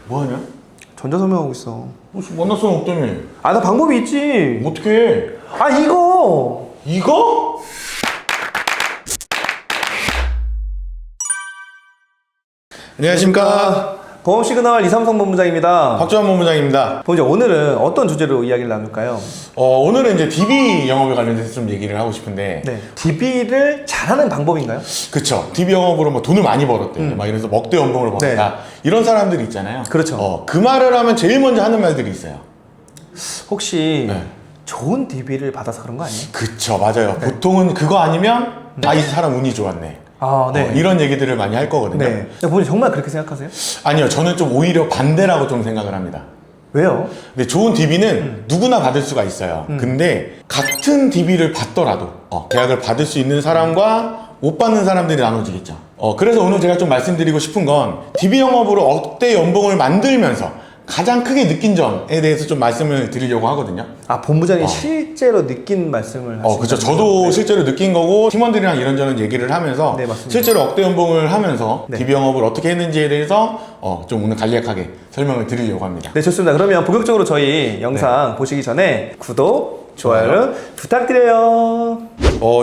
뭐하냐? 전자설명하고 있어. 만날 수는 없다며. 아, 나 방법이 있지. 어떻게 해? 아, 이거! 이거? 안녕하십니까. 보험 시그널 이삼성 본부장입니다. 박주환 본부장입니다. 본부장, 오늘은 어떤 주제로 이야기를 나눌까요? 오늘은 이제 DB 영업에 관련해서 좀 얘기를 하고 싶은데. 네. DB를 잘하는 방법인가요? 그쵸. DB 영업으로 뭐 돈을 많이 벌었대. 막 이래서 먹대 연봉을 벌었다. 네. 이런 사람들이 있잖아요. 그렇죠. 그 말을 하면 제일 먼저 하는 말들이 있어요. 혹시 네. 좋은 DB를 받아서 그런 거 아니에요? 그쵸. 맞아요. 보통은 그거 아니면 이 사람 운이 좋았네. 아, 네. 이런 얘기들을 많이 할 거거든요. 네. 본부장 정말 그렇게 생각하세요? 아니요. 저는 좀 오히려 반대라고 좀 생각을 합니다. 왜요? 근데 좋은 DB는 누구나 받을 수가 있어요. 근데 같은 DB를 받더라도 계약을 받을 수 있는 사람과 못 받는 사람들이 나눠지겠죠. 그래서 오늘 제가 좀 말씀드리고 싶은 건 DB 영업으로 억대 연봉을 만들면서 가장 크게 느낀 점에 대해서 좀 말씀을 드리려고 하거든요. 아, 본부장이 실제로 느낀 말씀을 하시는 그렇죠. 저도 실제로 느낀 거고 팀원들이랑 이런저런 얘기를 하면서 네, 맞습니다. 실제로 억대 연봉을 하면서 네. DB 영업을 어떻게 했는지에 대해서 좀 오늘 간략하게 설명을 드리려고 합니다. 네, 좋습니다. 그러면 본격적으로 저희 영상 보시기 전에 구독, 좋아요 부탁드려요.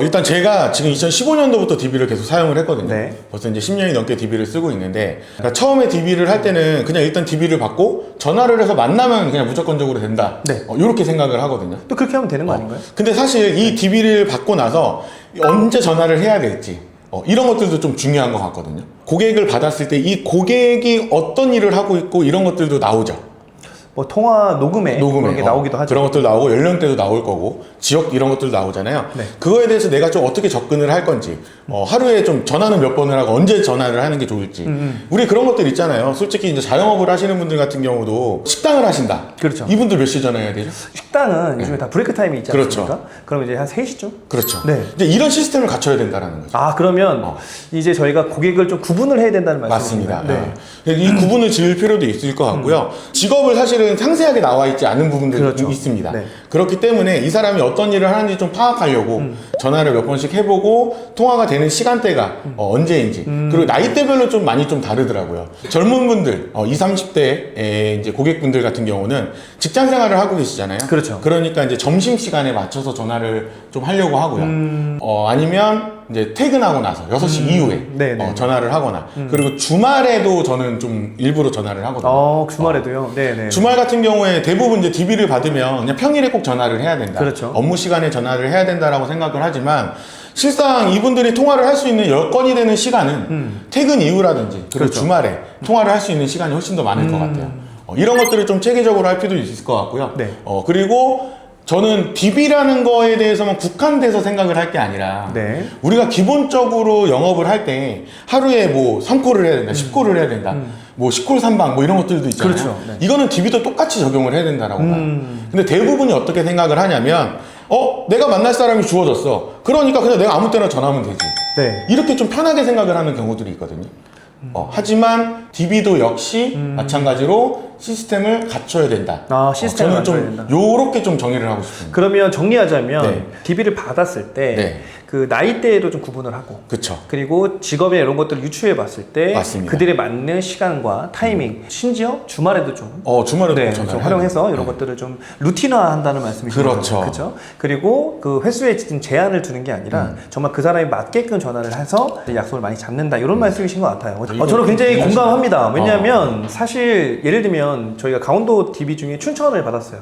일단 제가 지금 2015년도부터 DB를 계속 사용을 했거든요. 네. 벌써 이제 10년이 넘게 DB를 쓰고 있는데, 그러니까 처음에 DB를 할 때는 그냥 일단 DB를 받고 전화를 해서 만나면 그냥 무조건적으로 된다. 네. 이렇게 생각을 하거든요. 또 그렇게 하면 되는 거 아닌가요? 근데 사실 이 DB를 받고 나서 언제 전화를 해야 될지 이런 것들도 좀 중요한 것 같거든요. 고객을 받았을 때 이 고객이 어떤 일을 하고 있고 이런 것들도 나오죠. 뭐 통화 녹음에 그런 게 나오기도 하죠. 그런 것들 나오고 연령대도 나올 거고 지역 이런 것들도 나오잖아요. 네. 그거에 대해서 내가 좀 어떻게 접근을 할 건지 하루에 좀 전화는 몇 번을 하고 언제 전화를 하는 게 좋을지 우리 그런 것들 있잖아요. 솔직히 이제 자영업을 하시는 분들 같은 경우도 식당을 하신다. 그렇죠. 이분들 몇 시에 전화해야 되죠? 식당은 요즘에 다 브레이크 타임이 있지 그렇죠. 않습니까? 그럼 이제 한 3시쯤? 그렇죠. 네. 이제 이런 시스템을 갖춰야 된다는 거죠. 아, 그러면 이제 저희가 고객을 좀 구분을 해야 된다는 맞습니다. 말씀이신가요? 네. 이 구분을 지을 필요도 있을 것 같고요. 직업을 사실은 상세하게 나와 있지 않은 부분들이 그렇죠. 있습니다. 네. 그렇기 때문에 이 사람이 어떤 일을 하는지 좀 파악하려고 전화를 몇 번씩 해보고 통화가 되는 시간대가 언제인지 그리고 나이대별로 좀 많이 좀 다르더라고요. 젊은 분들 20, 30대의 이제 고객분들 같은 경우는 직장 생활을 하고 계시잖아요. 그렇죠. 그러니까 이제 점심 시간에 맞춰서 전화를 좀 하려고 하고요. 아니면 이제 퇴근하고 나서 6시 이후에 네네. 전화를 하거나 그리고 주말에도 저는 좀 일부러 전화를 하거든요. 주말에도요? 네네. 주말 같은 경우에 대부분 이제 DB를 받으면 그냥 평일에 꼭 전화를 해야 된다. 그렇죠. 업무 시간에 전화를 해야 된다라고 생각을 하지만 실상 이분들이 통화를 할 수 있는 여건이 되는 시간은 퇴근 이후라든지 그리고 그렇죠. 주말에 통화를 할 수 있는 시간이 훨씬 더 많을 것 같아요. 이런 것들을 좀 체계적으로 할 필요도 있을 것 같고요. 네. 그리고 저는 DB라는 거에 대해서만 국한돼서 생각을 할 게 아니라 네. 우리가 기본적으로 영업을 할 때 하루에 뭐 3콜을 해야 된다, 10콜을 해야 된다, 뭐 10콜 3방 뭐 이런 것들도 있잖아요. 그렇죠. 네. 이거는 DB도 똑같이 적용을 해야 된다라고 봐요. 근데 대부분이 어떻게 생각을 하냐면 내가 만날 사람이 주어졌어. 그러니까 그냥 내가 아무 때나 전화하면 되지. 네. 이렇게 좀 편하게 생각을 하는 경우들이 있거든요. 하지만 DB도 역시 마찬가지로 시스템을 갖춰야 된다. 시스템을 저는 좀 갖춰야 된다. 요렇게 좀 정의를 하고 싶습니다. 그러면 정리하자면 네. DB를 받았을 때 네. 그 나이대에도 좀 구분을 하고 그쵸. 그리고 직업이나 이런 것들을 유추해 봤을 때 맞습니다. 그들에 맞는 시간과 타이밍 심지어 주말에도 좀 주말에도 네, 전화를 좀 활용해서 해야 이런 돼요. 것들을 좀 루틴화 한다는 말씀이시죠. 그렇죠. 그렇죠. 그리고 그 횟수에 지금 제한을 두는 게 아니라 정말 그 사람이 맞게끔 전화를 해서 약속을 많이 잡는다 이런 말씀이신 것 같아요. 저는 굉장히 공감합니다. 왜냐하면 사실 예를 들면 저희가 강원도 DB 중에 춘천을 받았어요.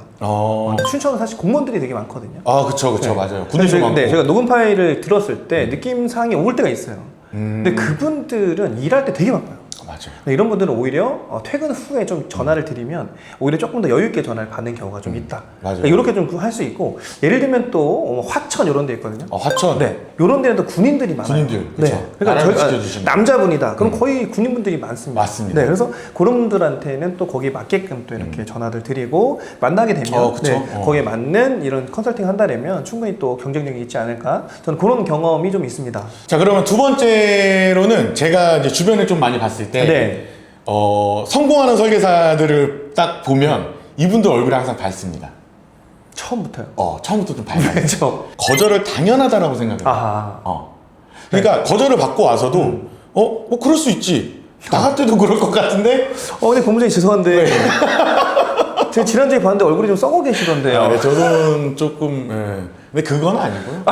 춘천은 사실 공무원들이 되게 많거든요. 그쵸. 네. 맞아요. 군인도 많고. 네, 제가 녹음 파일을 들었을 때 느낌상이 올 때가 있어요. 근데 그분들은 일할 때 되게 바빠요. 맞아요. 네, 이런 분들은 오히려 퇴근 후에 좀 전화를 드리면 오히려 조금 더 여유 있게 전화를 받는 경우가 좀 있다. 맞아요. 이렇게 좀 할 수 있고 예를 들면 또 화천 이런 데 있거든요. 화천. 네, 이런 데는 또 군인들이 많아요. 군인들, 그쵸. 네, 그러니까 나라를 저희가 지켜주시는. 남자분이다. 그럼 거의 군인분들이 많습니다. 맞습니다. 네, 그래서 그런 분들한테는 또 거기에 맞게끔 또 이렇게 전화를 드리고 만나게 되면 그쵸. 네, 거기에 맞는 이런 컨설팅 한다면 충분히 또 경쟁력이 있지 않을까. 저는 그런 경험이 좀 있습니다. 자, 그러면 두 번째로는 제가 이제 주변에 좀 많이 봤을 때 네. 성공하는 설계사들을 딱 보면 이분들 얼굴이 항상 밝습니다. 처음부터요. 처음부터 좀 밝아요. 그렇죠. 거절을 당연하다라고 생각해요. 아하. 그러니까 거절을 받고 와서도 뭐 그럴 수 있지. 나 같아도 그럴 것 같은데? 근데 본부장님 죄송한데 제가 지난주에 봤는데 얼굴이 좀 썩어 계시던데요. 네, 저는 조금, 예. 근데 그건 아니고요.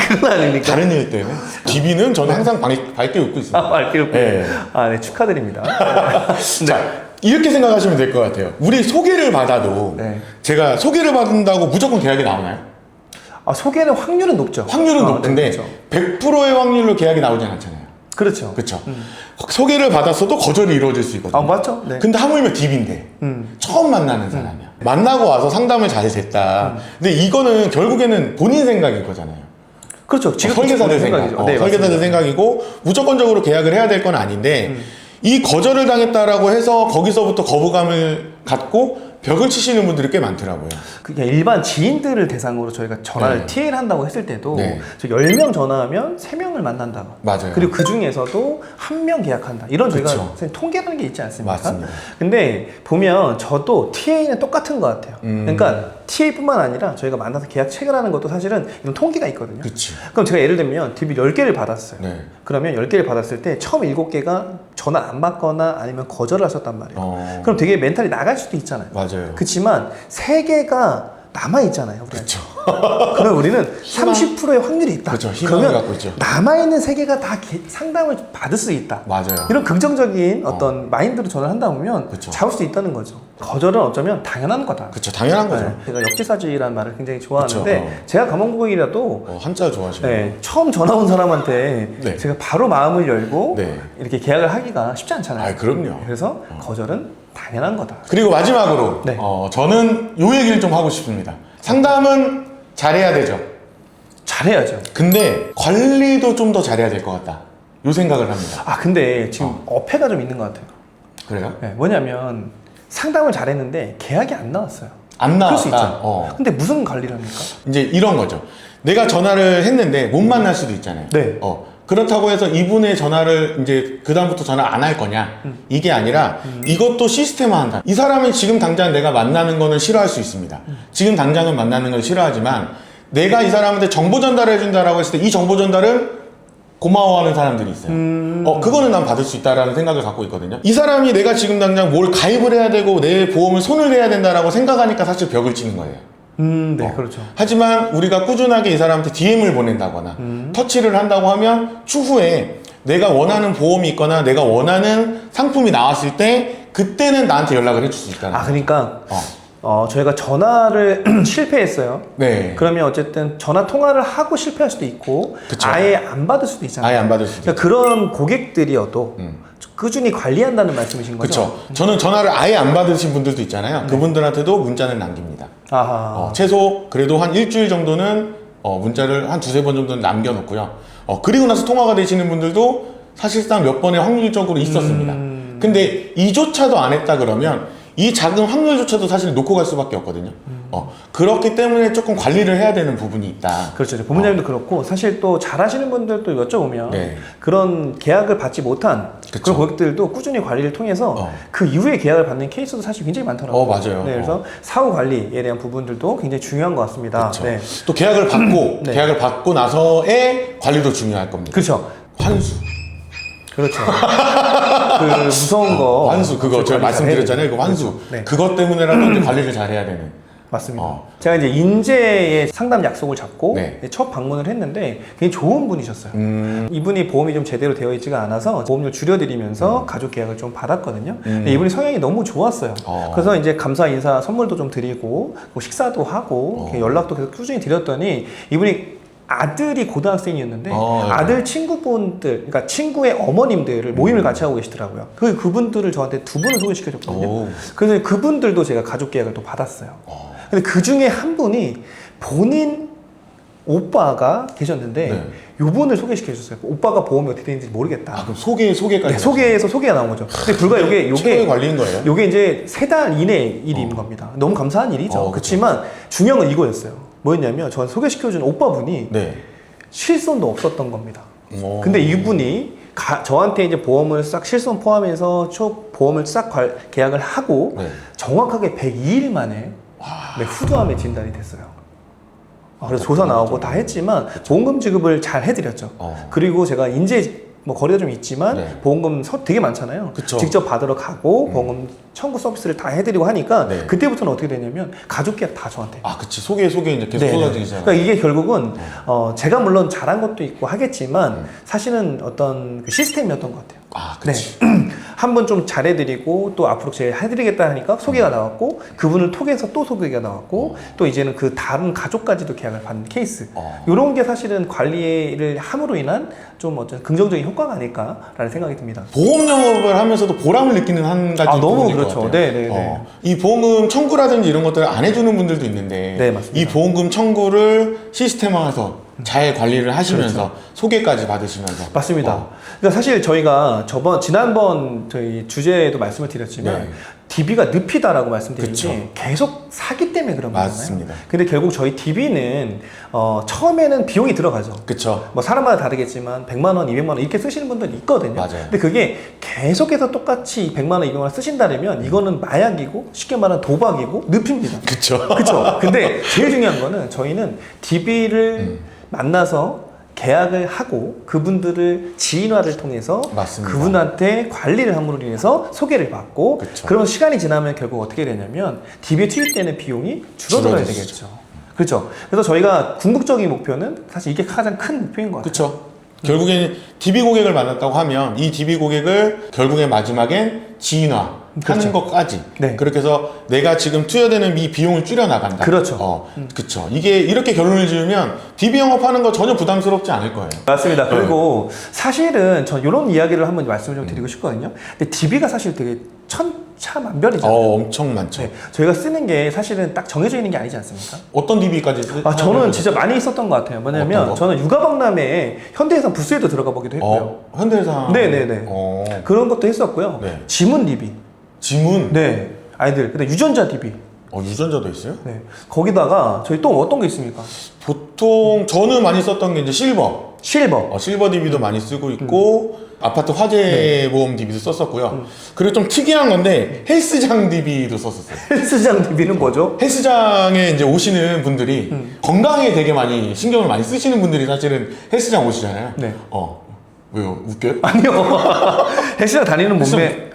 그건 아닙니까? 다른 일 때문에. DB는 저는 항상 밝게 웃고 있습니다. 알게요. 네. 네, 축하드립니다. 자, 이렇게 생각하시면 될 것 같아요. 우리 소개를 받아도 네. 제가 소개를 받는다고 무조건 계약이 나오나요? 소개는 확률은 높죠. 확률은 높은데 네, 그렇죠. 100%의 확률로 계약이 나오진 않잖아요. 그렇죠. 그렇죠. 소개를 받았어도 거절이 이루어질 수 있거든요. 맞죠. 네. 근데 하물며 딥인데 처음 만나는 사람이야. 만나고 와서 상담을 잘 됐다. 근데 이거는 결국에는 본인 생각일 거잖아요. 그렇죠. 지금 설계사들 생각이죠. 생각. 네, 설계사들 맞습니다. 생각이고 무조건적으로 계약을 해야 될 건 아닌데 이 거절을 당했다라고 해서 거기서부터 거부감을 갖고 벽을 치시는 분들이 꽤 많더라고요. 그게 일반 지인들을 대상으로 저희가 전화를 네. TL 한다고 했을 때도 네. 10명 전화하면 3명을 만난다. 맞아요. 그리고 그 중에서도 1명 계약한다. 이런 저희가 그쵸. 통계라는 게 있지 않습니까? 맞습니다. 근데 보면 저도 TA는 똑같은 것 같아요. 그러니까 TA뿐만 아니라 저희가 만나서 계약 체결하는 것도 사실은 이런 통계가 있거든요. 그치. 그럼 제가 예를 들면 DB 10개를 받았어요. 네. 그러면 10개를 받았을 때 처음 7개가 전화 안 받거나 아니면 거절을 하셨단 말이에요. 그럼 되게 멘탈이 나갈 수도 있잖아요. 맞아요. 그렇지만 3개가 남아있잖아요. 그렇죠. 그럼 우리는 희망? 30%의 확률이 있다. 그렇죠. 희망을 그러면 갖고 있죠. 남아있는 3개가 다 상담을 받을 수 있다. 맞아요. 이런 긍정적인 어떤 마인드로 전화를 한다 보면 그쵸. 잡을 수 있다는 거죠. 거절은 어쩌면 당연한 거다. 그렇죠. 당연한 거죠. 네, 제가 역지사지라는 말을 굉장히 좋아하는데 그쵸. 제가 감원고객이라도 한자 좋아하시네요. 네, 처음 전화 온 사람한테 네. 제가 바로 마음을 열고 네. 이렇게 계약을 하기가 쉽지 않잖아요. 그럼요. 그래서 거절은 당연한 거다. 그리고 마지막으로 네. 저는 요 얘기를 좀 하고 싶습니다. 상담은 잘해야 되죠. 잘해야죠. 근데 관리도 좀 더 잘해야 될 것 같다. 요 생각을 합니다. 근데 지금 어폐가 좀 있는 것 같아요. 그래요? 네, 뭐냐면 상담을 잘했는데 계약이 안 나왔어요. 안 그럴 수 나왔다. 있죠. 근데 무슨 관리를 합니까? 이제 이런 거죠. 내가 전화를 했는데 못 만날 수도 있잖아요. 네. 그렇다고 해서 이분의 전화를 이제 그다음부터 전화 안 할 거냐? 이게 아니라 이것도 시스템화한다. 이 사람은 지금 당장 내가 만나는 거는 싫어할 수 있습니다. 지금 당장은 만나는 걸 싫어하지만 내가 이 사람한테 정보 전달을 해준다라고 했을 때 이 정보 전달은 고마워하는 사람들이 있어요. 그거는 난 받을 수 있다라는 생각을 갖고 있거든요. 이 사람이 내가 지금 당장 뭘 가입을 해야 되고 내 보험을 손을 내야 된다라고 생각하니까 사실 벽을 치는 거예요. 네, 그렇죠. 하지만 우리가 꾸준하게 이 사람한테 DM을 보낸다거나 터치를 한다고 하면 추후에 내가 원하는 보험이 있거나 내가 원하는 상품이 나왔을 때 그때는 나한테 연락을 해줄 수 있다는 거예요. 그러니까 저희가 전화를 실패했어요. 네. 그러면 어쨌든 전화 통화를 하고 실패할 수도 있고 그쵸. 아예 안 받을 수도 있잖아요. 아예 안 받을 수도 그러니까 그런 고객들이어도 꾸준히 관리한다는 말씀이신 거죠? 그렇죠. 저는 전화를 아예 안 받으신 분들도 있잖아요. 그분들한테도 문자는 남깁니다. 아하. 최소 그래도 한 일주일 정도는 문자를 한 두세 번 정도는 남겨놓고요. 그리고 나서 통화가 되시는 분들도 사실상 몇 번의 확률적으로 있었습니다. 근데 이조차도 안 했다 그러면 이 작은 확률조차도 사실 놓고 갈 수밖에 없거든요. 그렇기 때문에 조금 관리를 해야 되는 부분이 있다. 그렇죠. 본부장님도 그렇고 사실 또 잘하시는 분들도 여쭤보면 네. 그런 계약을 받지 못한 그쵸. 그런 고객들도 꾸준히 관리를 통해서 그 이후에 계약을 받는 케이스도 사실 굉장히 많더라고요. 맞아요. 네, 그래서 사후 관리에 대한 부분들도 굉장히 중요한 것 같습니다. 그렇죠. 네. 또 계약을 받고 네. 계약을 받고 나서의 관리도 중요할 겁니다. 그렇죠. 환수. 그렇죠. 그 무서운 거. 환수 그거 제가 관리 잘 말씀드렸잖아요. 해야 그 환수. 되죠. 네. 그것 때문에라도 이제 관리를 잘 해야 되는. 맞습니다. 제가 이제 인재의 상담 약속을 잡고 네. 첫 방문을 했는데 굉장히 좋은 분이셨어요. 이분이 보험이 좀 제대로 되어 있지가 않아서 보험료 줄여드리면서 가족 계약을 좀 받았거든요. 근데 이분이 성향이 너무 좋았어요. 그래서 이제 감사 인사 선물도 좀 드리고 뭐 식사도 하고 이렇게 연락도 계속 꾸준히 드렸더니 이분이 아들이 고등학생이었는데 아들 친구분들, 그러니까 친구의 어머님들을 모임을 같이 하고 계시더라고요. 그분들을 저한테 2분을 소개시켜줬거든요. 그래서 그분들도 제가 가족 계약을 또 받았어요. 근데 그 중에 한 분이 본인 오빠가 계셨는데 네. 요분을 소개시켜줬어요. 오빠가 보험이 어떻게 되는지 모르겠다. 그럼 소개까지. 네, 소개에서 소개가 나온 거죠. 근데 불과 최고의 요게 관리인 거예요. 요게 이제 3달 이내 일인 겁니다. 너무 감사한 일이죠. 그렇지만 중요한 건 이거였어요. 뭐였냐면 저한테 소개시켜준 오빠분이 네. 실손도 없었던 겁니다. 근데 이분이 저한테 이제 보험을 싹 실손 포함해서 보험을 싹 계약을 하고 네. 정확하게 102일 만에 네, 후두암에 진단이 됐어요. 그래서 조사 나오고 다 했지만 보험금 지급을 잘 해드렸죠. 그리고 제가 인재 뭐 거리가 좀 있지만 네. 보험금 되게 많잖아요. 그쵸. 직접 받으러 가고 보험금 청구 서비스를 다 해드리고 하니까 네. 그때부터는 어떻게 되냐면 가족 계약 다 저한테. 아, 그치. 소개 이제 계속 네. 쏟아지잖아요. 그러니까 이게 결국은 제가 물론 잘한 것도 있고 하겠지만 사실은 어떤 그 시스템이었던 것 같아요. 아, 그치. 한 번 좀 잘해드리고 또 앞으로 제가 해드리겠다 하니까 소개가 나왔고 그분을 통해서 또 소개가 나왔고 또 이제는 그 다른 가족까지도 계약을 받는 케이스 이런 게 사실은 관리를 함으로 인한 좀 어떤 긍정적인 효과가 아닐까라는 생각이 듭니다. 보험 영업을 하면서도 보람을 느끼는 한 가지 너무 부분일 것 그렇죠. 같아요. 네네네. 이 보험금 청구라든지 이런 것들을 안 해주는 분들도 있는데 네, 맞습니다. 이 보험금 청구를 시스템화해서 잘 관리를 하시면서 소개까지 받으시면서 맞습니다. 그러니까 사실 저희가 지난번 저희 주제에도 말씀을 드렸지만 네. DB가 늪이다라고 말씀드린 그쵸. 게 계속 사기 때문에 그런 거잖아요. 맞습니다. 근데 결국 저희 DB는 처음에는 비용이 들어가죠. 그쵸. 뭐 사람마다 다르겠지만 100만 원, 200만 원 이렇게 쓰시는 분들이 있거든요. 맞아요. 근데 그게 계속해서 똑같이 100만 원, 200만 원 쓰신다면 이거는 마약이고 쉽게 말하면 도박이고 늪입니다. 그쵸. 그렇죠. 근데 제일 중요한 거는 저희는 DB를 만나서 계약을 하고 그분들을 지인화를 통해서 맞습니다. 그분한테 관리를 함으로 인해서 소개를 받고 그쵸. 그런 시간이 지나면 결국 어떻게 되냐면 DB에 투입되는 비용이 줄어들어야 줄어들죠. 되겠죠. 그렇죠. 그래서 저희가 궁극적인 목표는 사실 이게 가장 큰 목표인 것 같아요. 그쵸. 결국엔 DB 고객을 만났다고 하면 이 DB 고객을 결국엔 마지막엔 지인화 그렇죠. 하는 것까지. 네. 그렇게 해서 내가 지금 투여되는 이 비용을 줄여나간다. 그렇죠. 그쵸. 이게 이렇게 결론을 지으면 DB 영업하는 거 전혀 부담스럽지 않을 거예요. 맞습니다. 그리고 사실은 전 이런 이야기를 한번 말씀을 좀 드리고 싶거든요. 근데 DB가 사실 되게 천차만별이잖아요. 엄청 많죠. 네, 저희가 쓰는 게 사실은 딱 정해져 있는 게 아니지 않습니까? 어떤 DB까지 저는 진짜 많이 있었던 것 같아요. 어떤 뭐냐면 거? 저는 육아박람회에 현대해상 부스에도 들어가 보기도 했고요. 현대해상. 네네네. 그런 것도 했었고요. 네. 지문 DB. 지문. 네. 아이들. 근데 유전자 DB. 유전자도 있어요? 네. 거기다가 저희 또 어떤 게 있습니까? 보통 저는 많이 썼던 게 이제 실버. 실버. 실버 DB도 많이 쓰고 있고 아파트 화재 보험 DB도 썼었고요. 그리고 좀 특이한 건데 헬스장 DB도 썼었어요. 헬스장 DB는 뭐죠? 헬스장에 이제 오시는 분들이 건강에 되게 많이 신경을 많이 쓰시는 분들이 사실은 헬스장 오시잖아요. 네. 왜요? 웃겨요? 아니요. 헬스장 다니는 몸매.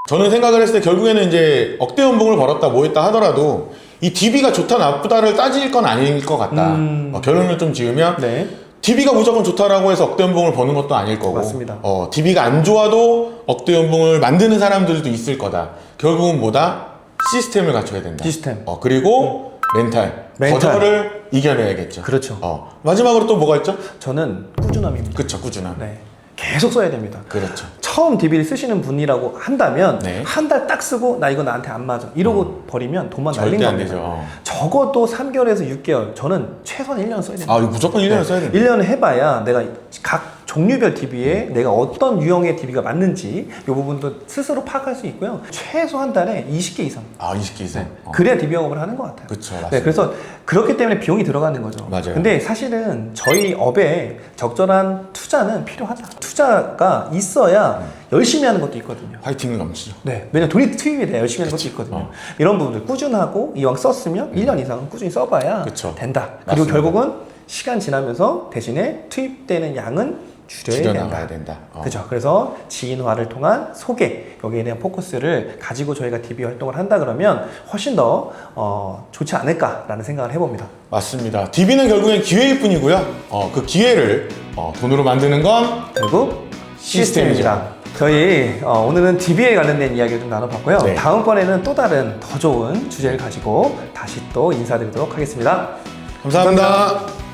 저는 생각을 했을 때 결국에는 이제 억대 연봉을 벌었다 뭐 했다 하더라도 이 DB가 좋다 나쁘다를 따질 건 아닐 것 같다. 결론을 좀 지으면 네. DB가 무조건 좋다라고 해서 억대 연봉을 버는 것도 아닐 거고 맞습니다. DB가 안 좋아도 억대 연봉을 만드는 사람들도 있을 거다. 결국은 뭐다? 시스템을 갖춰야 된다. 시스템. 그리고 멘탈. 거절을 이겨내야겠죠. 그렇죠. 마지막으로 또 뭐가 있죠? 저는 꾸준함입니다. 그쵸, 꾸준함. 네. 계속 써야 됩니다. 그렇죠. 처음 DB를 쓰시는 분이라고 한다면 네. 한 달 딱 쓰고 나 이거 나한테 안 맞아 이러고 버리면 돈만 날린 절대 안 겁니다. 되죠. 적어도 3개월에서 6개월 저는 최소한 1년 써야 됩니다. 이거 무조건 1년을 써야 됩니다. 1년을 해봐야 내가 각 종류별 DB에 내가 어떤 유형의 DB가 맞는지 이 부분도 스스로 파악할 수 있고요. 최소 한 달에 20개 이상. 20개 이상. 그래야 DB 영업을 하는 것 같아요. 그쵸, 맞습니다. 네, 그래서 그렇기 때문에 비용이 들어가는 거죠. 맞아요. 근데 사실은 저희 업에 적절한 투자는 필요하다. 투자가 있어야 열심히 하는 것도 있거든요. 화이팅을 넘치죠. 네, 왜냐면 돈이 투입이 돼야 열심히 하는 것도 있거든요. 이런 부분들 꾸준하고 이왕 썼으면 1년 이상은 꾸준히 써봐야 그쵸. 된다. 그리고 맞습니다. 결국은 시간 지나면서 대신에 투입되는 양은 줄여야 줄여나가야 된다. 된다. 그렇죠. 그래서 지인화를 통한 소개 여기에 대한 포커스를 가지고 저희가 DB 활동을 한다 그러면 훨씬 더 좋지 않을까라는 생각을 해봅니다. 맞습니다. DB는 결국엔 기회일 뿐이고요. 그 기회를 돈으로 만드는 건 결국 시스템입니다. 저희 오늘은 DB에 관련된 이야기를 좀 나눠봤고요. 네. 다음번에는 또 다른 더 좋은 주제를 가지고 다시 또 인사드리도록 하겠습니다. 감사합니다.